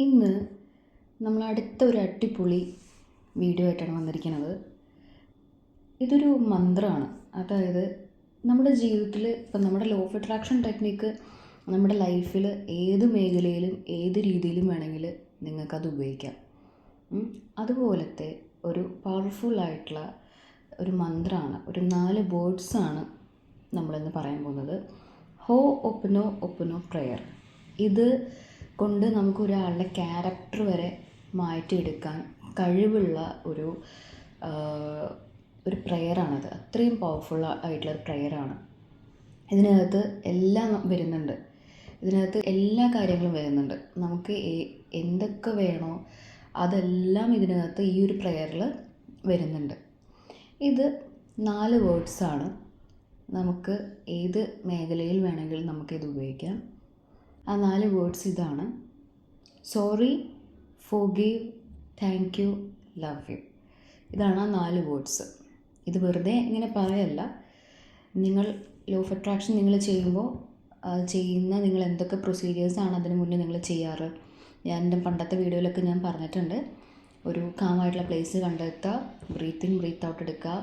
ഇന്ന് നമ്മൾ അടുത്ത ഒരു അടിപൊളി വീഡിയോ ആയിട്ടാണ് വന്നിരിക്കുന്നത്. ഇതൊരു മന്ത്രമാണ്. അതായത് നമ്മുടെ ജീവിതത്തിൽ ഇപ്പം നമ്മുടെ ലോ ഓഫ് അട്രാക്ഷൻ ടെക്നിക്ക് നമ്മുടെ ലൈഫിൽ ഏത് മേഖലയിലും ഏത് രീതിയിലും വേണമെങ്കിൽ നിങ്ങൾക്കത് ഉപയോഗിക്കാം. അതുപോലത്തെ ഒരു പവർഫുള്ളായിട്ടുള്ള ഒരു മന്ത്രമാണ്, ഒരു 4 വേർഡ്സാണ് നമ്മളിന്ന് പറയാൻ പോകുന്നത്. ഹോ ഒപ്പനോ ഒപ്പനോ പ്രെയർ. ഇത് കൊണ്ട് നമുക്ക് ഒരാളുടെ ക്യാരക്ടർ വരെ മാറ്റിയെടുക്കാൻ കഴിവുള്ള ഒരു പ്രെയറാണത്. അത്രയും പവർഫുൾ ആയിട്ടുള്ളൊരു പ്രെയറാണ്. ഇതിനകത്ത് എല്ലാം വരുന്നുണ്ട്. ഇതിനകത്ത് എല്ലാ കാര്യങ്ങളും വരുന്നുണ്ട്. നമുക്ക് എന്തൊക്കെ വേണോ അതെല്ലാം ഇതിനകത്ത് ഈ ഒരു പ്രെയറിൽ വരുന്നുണ്ട്. ഇത് 4 വേർഡ്സാണ്. നമുക്ക് ഏത് മേഖലയിൽ വേണമെങ്കിലും നമുക്കിത് ഉപയോഗിക്കാം. ആ 4 വേർഡ്സ് ഇതാണ്: sorry, forgive, thank you, love U. ഇതാണ് ആ 4 വേർഡ്സ്. ഇത് വെറുതെ ഇങ്ങനെ പറയല്ല. നിങ്ങൾ ലോ ഓഫ് അട്രാക്ഷൻ നിങ്ങൾ ചെയ്യുമ്പോൾ നിങ്ങൾ എന്തൊക്കെ പ്രൊസീജിയേഴ്സാണ് അതിന് മുന്നേ നിങ്ങൾ ചെയ്യാറ്. ഞാൻ എൻ്റെ പണ്ടത്തെ വീഡിയോയിലൊക്കെ ഞാൻ പറഞ്ഞിട്ടുണ്ട്. ഒരു കാമായിട്ടുള്ള പ്ലേസ് കണ്ടെത്തുക, ബ്രീത്ത് ഇൻ ബ്രീത്ത് ഔട്ട് എടുക്കുക,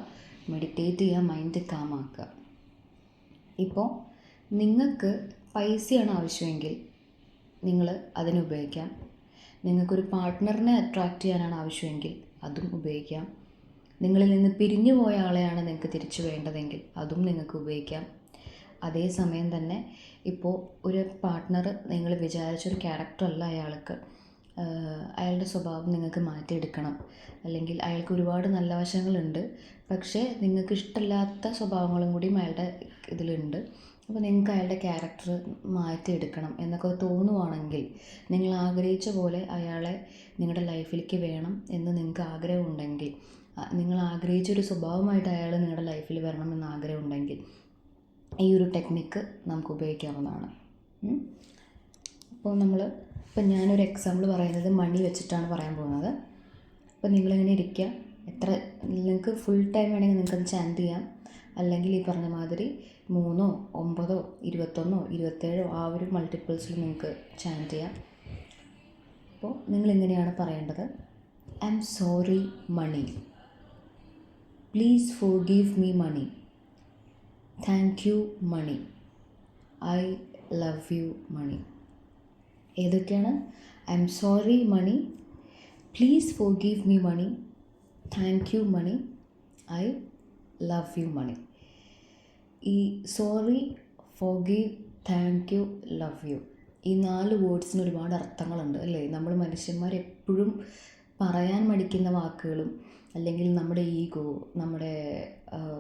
മെഡിറ്റേറ്റ് ചെയ്യുക, മൈൻഡ് കാമാക്കുക. ഇപ്പോൾ നിങ്ങൾക്ക് പൈസയാണ് ആവശ്യമെങ്കിൽ നിങ്ങൾ അതിന് ഉപയോഗിക്കാം. നിങ്ങൾക്കൊരു പാർട്ട്ണറിനെ അട്രാക്റ്റ് ചെയ്യാനാണ് ആവശ്യമെങ്കിൽ അതും ഉപയോഗിക്കാം. നിങ്ങളിൽ നിന്ന് പിരിഞ്ഞു പോയ ആളെയാണ് നിങ്ങൾക്ക് തിരിച്ചു വേണ്ടതെങ്കിൽ അതും നിങ്ങൾക്ക് ഉപയോഗിക്കാം. അതേസമയം തന്നെ ഇപ്പോൾ ഒരു പാർട്ട്ണർ നിങ്ങൾ വിചാരിച്ചൊരു ക്യാരക്ടറല്ല അയാളുടെ സ്വഭാവം നിങ്ങൾക്ക് മാറ്റിയെടുക്കണം, അല്ലെങ്കിൽ അയാൾക്ക് ഒരുപാട് നല്ല വശങ്ങളുണ്ട്, പക്ഷേ നിങ്ങൾക്ക് ഇഷ്ടമില്ലാത്ത സ്വഭാവങ്ങളും കൂടിയും അയാളുടെ ഇതിലുണ്ട്. അപ്പോൾ നിങ്ങൾക്ക് അയാളുടെ ക്യാരക്ടർ മാറ്റിയെടുക്കണം എന്നൊക്കെ തോന്നുവാണെങ്കിൽ, നിങ്ങൾ ആഗ്രഹിച്ച പോലെ അയാളെ നിങ്ങളുടെ ലൈഫിലേക്ക് വേണം എന്ന് നിങ്ങൾക്ക് ആഗ്രഹമുണ്ടെങ്കിൽ, നിങ്ങൾ ആഗ്രഹിച്ചൊരു സ്വഭാവമായിട്ട് അയാൾ നിങ്ങളുടെ ലൈഫിൽ വരണം എന്ന് ആഗ്രഹമുണ്ടെങ്കിൽ ഈ ഒരു ടെക്നിക്ക് നമുക്ക് ഉപയോഗിക്കാവുന്നതാണ്. അപ്പോൾ ഇപ്പം ഞാനൊരു എക്സാമ്പിൾ പറയുന്നത് മണി വെച്ചിട്ടാണ് പറയാൻ പോകുന്നത്. അപ്പോൾ നിങ്ങളിങ്ങനെ ഇരിക്കുക. നിങ്ങൾക്ക് ഫുൾ ടൈം വേണമെങ്കിൽ നിങ്ങൾക്കത് ചാൻറ്റ് ചെയ്യാം. അല്ലെങ്കിൽ ഈ പറഞ്ഞ മാതിരി 3, 9, 21, 27 ആ ഒരു മൾട്ടിപ്പിൾസിൽ നിങ്ങൾക്ക് ചാൻറ്റ് ചെയ്യാം. അപ്പോൾ നിങ്ങളിങ്ങനെയാണ് പറയേണ്ടത്: I am sorry money, please forgive me money, thank you money, I love you money. ഏതൊക്കെയാണ്? I am sorry money, please forgive me money, thank you money, I love you money. ഈ sorry, forgive, thank you, love you, ഈ 4 വേർഡ്സിന് ഒരുപാട് അർത്ഥങ്ങളുണ്ട് അല്ലേ? നമ്മൾ മനുഷ്യന്മാർ എപ്പോഴും പറയാൻ മടിക്കുന്ന വാക്കുകളും, അല്ലെങ്കിൽ നമ്മുടെ ഈഗോ, നമ്മുടെ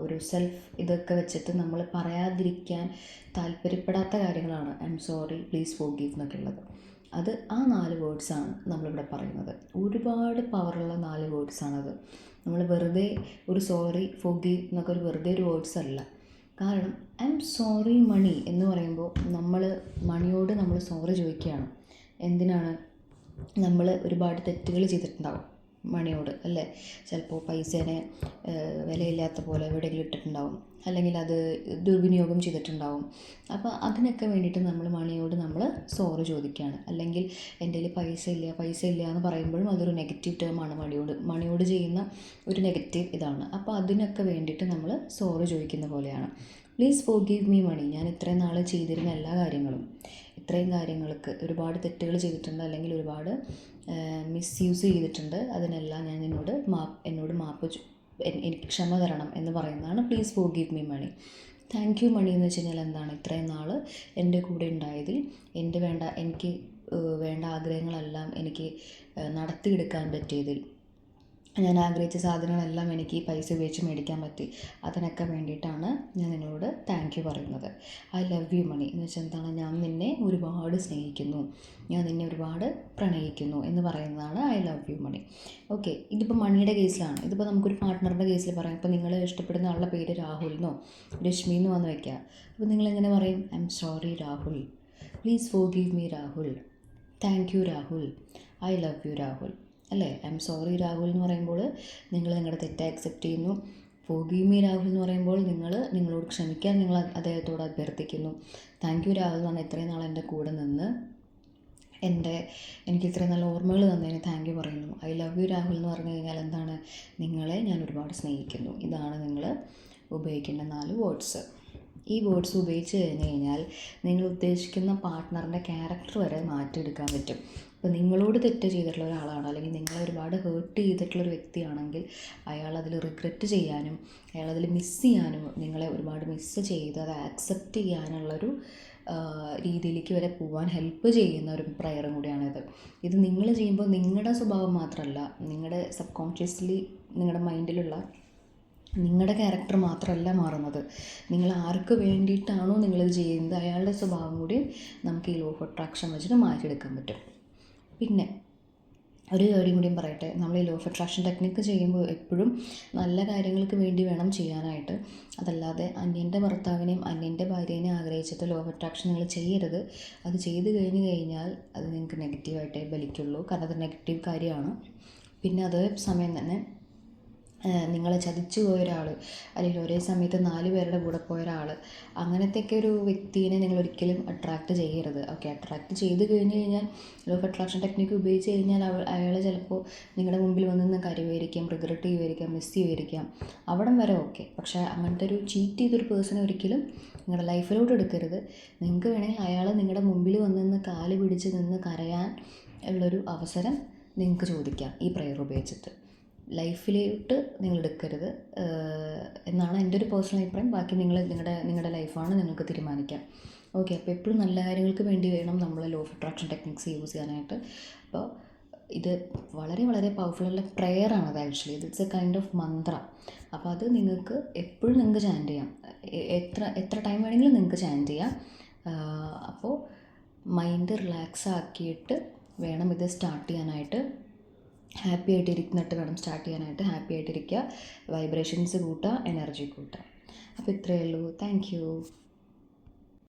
ഒരു സെൽഫ് ഇതൊക്കെ വെച്ചിട്ട് നമ്മൾ പറയാതിരിക്കാൻ താല്പര്യപ്പെടാത്ത കാര്യങ്ങളാണ് I am sorry, please forgive എന്നൊക്കെ ഉള്ളത്. അത് ആ 4 വേർഡ്സാണ് നമ്മളിവിടെ പറയുന്നത്. ഒരുപാട് പവറുള്ള 4 വേർഡ്സാണത്. നമ്മൾ വെറുതെ ഒരു സോറി, ഫോർഗീവ് എന്നൊക്കെ വെറുതെ ഒരു വേർഡ്സ് അല്ല. കാരണം ഐ എം സോറി മണി എന്ന് പറയുമ്പോൾ മണിയോട് നമ്മൾ സോറി ചോദിക്കുകയാണ്. എന്തിനാണ്? നമ്മൾ ഒരുപാട് തെറ്റുകൾ ചെയ്തിട്ടുണ്ടാവും മണിയോട് അല്ലേ? ചിലപ്പോൾ പൈസേനെ വിലയില്ലാത്ത പോലെ എവിടെയെങ്കിലും ഇട്ടിട്ടുണ്ടാവും, അല്ലെങ്കിൽ അത് ദുർവിനിയോഗം ചെയ്തിട്ടുണ്ടാവും. അപ്പോൾ അതിനൊക്കെ വേണ്ടിയിട്ട് മണിയോട് നമ്മൾ സോറി ചോദിക്കുകയാണ്. അല്ലെങ്കിൽ എൻ്റെ കയ്യിൽ പൈസ ഇല്ല എന്ന് പറയുമ്പോഴും അതൊരു നെഗറ്റീവ് ടേമാണ്. മണിയോട് ചെയ്യുന്ന ഒരു നെഗറ്റീവ് ഇതാണ്. അപ്പോൾ അതിനൊക്കെ വേണ്ടിയിട്ട് നമ്മൾ സോറി ചോദിക്കുന്ന പോലെയാണ്. പ്ലീസ് ഫോർഗീവ് മീ മണി. ഞാൻ ഇത്രയും നാൾ ചെയ്തിരുന്ന എല്ലാ കാര്യങ്ങളും, ഇത്രയും കാര്യങ്ങൾക്ക് ഒരുപാട് തെറ്റുകൾ ചെയ്തിട്ടുണ്ട്, അല്ലെങ്കിൽ ഒരുപാട് മിസ്യൂസ് ചെയ്തിട്ടുണ്ട്. അതിനെല്ലാം ഞാൻ എന്നോട് മാപ്പ് എനിക്ക് ക്ഷമ തരണം എന്ന് പറയുന്നതാണ് please forgive me money. Thank you money എന്ന് വെച്ച് കഴിഞ്ഞാൽ എന്താണ്? ഇത്രയും നാൾ എൻ്റെ കൂടെ ഉണ്ടായതിൽ, എനിക്ക് വേണ്ട ആഗ്രഹങ്ങളെല്ലാം എനിക്ക് നടത്തിയെടുക്കാൻ പറ്റിയതിൽ, ഞാൻ ആഗ്രഹിച്ച സാധനങ്ങളെല്ലാം എനിക്ക് ഈ പൈസ ഉപയോഗിച്ച് മേടിക്കാൻ പറ്റി, അതിനൊക്കെ വേണ്ടിയിട്ടാണ് ഞാൻ നിന്നോട് താങ്ക് യു പറയുന്നത്. ഐ ലവ് യു മണി എന്ന് വെച്ചാൽ എന്താണ്? ഞാൻ നിന്നെ ഒരുപാട് സ്നേഹിക്കുന്നു, ഞാൻ നിന്നെ ഒരുപാട് പ്രണയിക്കുന്നു എന്ന് പറയുന്നതാണ് I love you Mani. Okay, ഇതിപ്പോൾ മണിയുടെ കേസിലാണ്. ഇതിപ്പോൾ നമുക്കൊരു പാർട്ട്ണറിൻ്റെ കേസിൽ പറയാം. ഇപ്പോൾ നിങ്ങൾ ഇഷ്ടപ്പെടുന്ന ആളുടെ പേര് രാഹുൽ എന്നോ രശ്മി എന്നോ വന്ന് വയ്ക്കുക. അപ്പോൾ നിങ്ങളെങ്ങനെ പറയും? I am sorry Rahul, please forgive me Rahul, thank you Rahul, I love you Rahul അല്ലേ? ഐ എം സോറി രാഹുൽ എന്ന് പറയുമ്പോൾ നിങ്ങൾ നിങ്ങളുടെ തെറ്റ് ആക്സെപ്റ്റ് ചെയ്യുന്നു. ഫോർഗീവ് മീ രാഹുൽ എന്ന് പറയുമ്പോൾ നിങ്ങളോട് ക്ഷമിക്കാൻ നിങ്ങൾ അദ്ദേഹത്തോട് അഭ്യർത്ഥിക്കുന്നു. താങ്ക് യു രാഹുൽ എന്ന് പറഞ്ഞാൽ ഇത്രയും നാൾ എൻ്റെ കൂടെ നിന്ന് എനിക്ക് ഇത്രയും നല്ല ഓർമ്മകൾ തന്നതിന് താങ്ക് യു പറയുന്നു. ഐ ലവ് യു രാഹുൽ എന്ന് പറഞ്ഞു കഴിഞ്ഞാൽ എന്താണ്? നിങ്ങളെ ഞാൻ ഒരുപാട് സ്നേഹിക്കുന്നു. ഇതാണ് നിങ്ങൾ ഉപയോഗിക്കേണ്ട 4 വേർഡ്സ്. ഈ വേർഡ്സ് ഉപയോഗിച്ച് കഴിഞ്ഞ് കഴിഞ്ഞാൽ നിങ്ങൾ ഉദ്ദേശിക്കുന്ന പാർട്ട്ണറിൻ്റെ ക്യാരക്ടർ വരെ മാറ്റിയെടുക്കാൻ പറ്റും. ഇപ്പോൾ നിങ്ങളോട് തെറ്റ് ചെയ്തിട്ടുള്ള ഒരാളാണ്, അല്ലെങ്കിൽ നിങ്ങളെ ഒരുപാട് ഹേർട്ട് ചെയ്തിട്ടുള്ളൊരു വ്യക്തിയാണെങ്കിൽ അയാൾ അതിൽ റിഗ്രറ്റ് ചെയ്യാനും അയാളതിൽ മിസ്സ് ചെയ്യാനും, നിങ്ങളെ ഒരുപാട് മിസ്സ് ചെയ്ത് അത് ആക്സെപ്റ്റ് ചെയ്യാനുള്ളൊരു രീതിയിലേക്ക് വരെ പോകാൻ ഹെൽപ്പ് ചെയ്യുന്ന ഒരു പ്രയറും കൂടിയാണിത്. ഇത് നിങ്ങൾ ചെയ്യുമ്പോൾ നിങ്ങളുടെ സ്വഭാവം മാത്രമല്ല, നിങ്ങളുടെ സബ് കോൺഷ്യസ്ലി നിങ്ങളുടെ മൈൻഡിലുള്ള നിങ്ങളുടെ ക്യാരക്ടർ മാത്രമല്ല മാറുന്നത്. നിങ്ങൾ ആർക്ക് വേണ്ടിയിട്ടാണോ നിങ്ങളിത് ചെയ്യുന്നത് അയാളുടെ സ്വഭാവം കൂടി നമുക്ക് ഈ ലോ ഓഫ് അട്രാക്ഷൻ വെച്ചിട്ട് മാറ്റിയെടുക്കാൻ പറ്റും. പിന്നെ ഒരു കാര്യം കൂടിയും പറയട്ടെ, നമ്മൾ ഈ ലോ ഓഫ് അട്രാക്ഷൻ ടെക്നിക്ക് ചെയ്യുമ്പോൾ എപ്പോഴും നല്ല കാര്യങ്ങൾക്ക് വേണ്ടി വേണം ചെയ്യാനായിട്ട്. അതല്ലാതെ അന്യൻ്റെ ഭർത്താവിനെയും അന്യൻ്റെ ഭാര്യേനെയും ആഗ്രഹിച്ചിട്ട് ലോ ഓഫ് അട്രാക്ഷൻ നിങ്ങൾ ചെയ്യരുത്. അത് ചെയ്ത് കഴിഞ്ഞാൽ അത് നിങ്ങൾക്ക് നെഗറ്റീവായിട്ടേ ബലിക്കുള്ളൂ. കാരണം അത് നെഗറ്റീവ് കാര്യമാണ്. പിന്നെ അതേ സമയം തന്നെ നിങ്ങളെ ചതിച്ചു പോയ ഒരാൾ, അല്ലെങ്കിൽ ഒരേ സമയത്ത് 4 പേരുടെ കൂടെ പോയ ഒരാൾ, അങ്ങനത്തെയൊക്കെ ഒരു വ്യക്തിയെ നിങ്ങൾ ഒരിക്കലും അട്രാക്റ്റ് ചെയ്യരുത്. ഓക്കെ, അട്രാക്റ്റ് ചെയ്ത് കഴിഞ്ഞാൽ ലോ ഓഫ് അട്രാക്ഷൻ ടെക്നിക്ക് ഉപയോഗിച്ച് കഴിഞ്ഞാൽ അയാൾ ചിലപ്പോൾ നിങ്ങളുടെ മുമ്പിൽ വന്ന് നിന്ന് കരയുമായിരിക്കാം, റിഗ്രറ്റ് ചെയ്യുമായിരിക്കാം, മിസ് ചെയ്യുമായിരിക്കാം, അവിടം വരെ ഓക്കെ. പക്ഷേ അങ്ങനത്തെ ഒരു ചീറ്റ് ചെയ്തൊരു പേഴ്സണെ ഒരിക്കലും നിങ്ങളുടെ ലൈഫിലോട്ട് എടുക്കരുത്. നിങ്ങൾക്ക് വേണമെങ്കിൽ അയാൾ നിങ്ങളുടെ മുമ്പിൽ വന്ന് നിന്ന് കാല് പിടിച്ച് നിന്ന് കരയാൻ ഉള്ളൊരു അവസരം നിങ്ങൾക്ക് ചോദിക്കാം ഈ പ്രയർ ഉപയോഗിച്ചിട്ട്. ലൈഫിലോട്ട് നിങ്ങൾ എടുക്കരുത് എന്നാണ് എൻ്റെ ഒരു പേഴ്സണൽ അഭിപ്രായം. ബാക്കി നിങ്ങളുടെ ലൈഫാണ്, നിങ്ങൾക്ക് തീരുമാനിക്കാം. ഓക്കെ, അപ്പോൾ എപ്പോഴും നല്ല കാര്യങ്ങൾക്ക് വേണ്ടി വേണം നമ്മൾ law of attraction techniques use ചെയ്യാനായിട്ട്. അപ്പോൾ ഇത് വളരെ വളരെ പവർഫുള്ള പ്രെയറാണത്. Actually it's a kind of mantra. അപ്പോൾ അത് നിങ്ങൾക്ക് എപ്പോഴും നിങ്ങൾക്ക് ചാൻറ്റ് ചെയ്യാം, എത്ര ടൈം വേണമെങ്കിലും നിങ്ങൾക്ക് ചാൻറ്റ് ചെയ്യാം. അപ്പോൾ മൈൻഡ് റിലാക്സ് ആക്കിയിട്ട് വേണം ഇത് സ്റ്റാർട്ട് ചെയ്യാനായിട്ട്. ഹാപ്പി ആയിട്ടിരുന്നിട്ട് വേണം സ്റ്റാർട്ട് ചെയ്യാനായിട്ട്. ഹാപ്പി ആയിട്ടിരിക്കുക, വൈബ്രേഷൻസ് കൂട്ടുക, എനർജി കൂട്ടുക. അപ്പോൾ ഇത്രയേ ഉള്ളൂ. Thank you.